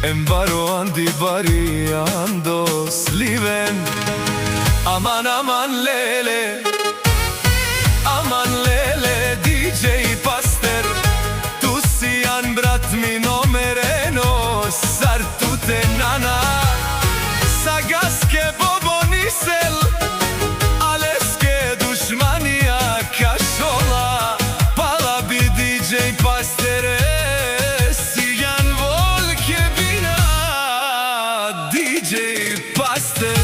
Embaro andi variando sliven. Aman aman lele, aman lele, DJ Paster. Tu si an brat mi nomereno, sar tu te nana. Sagaske bobonisel, aleske dušmanija kašola. Pala bi DJ Pastere, sijan volke bina, DJ Paster.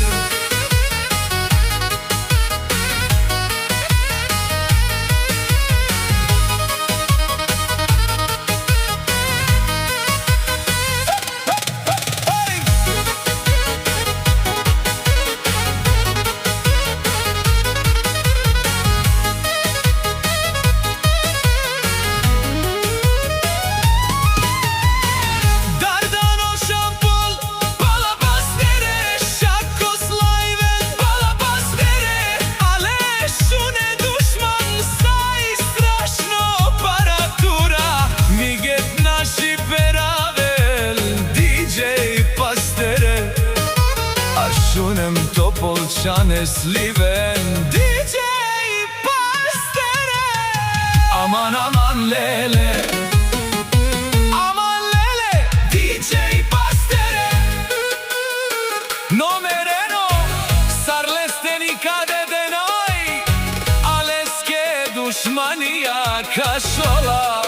Shunem Topolčane sliven, DJ Pastere. Aman aman lele, aman lele, DJ Pastere. Nomereno, sarlestenika de denoj, aleske dušmanija kašola.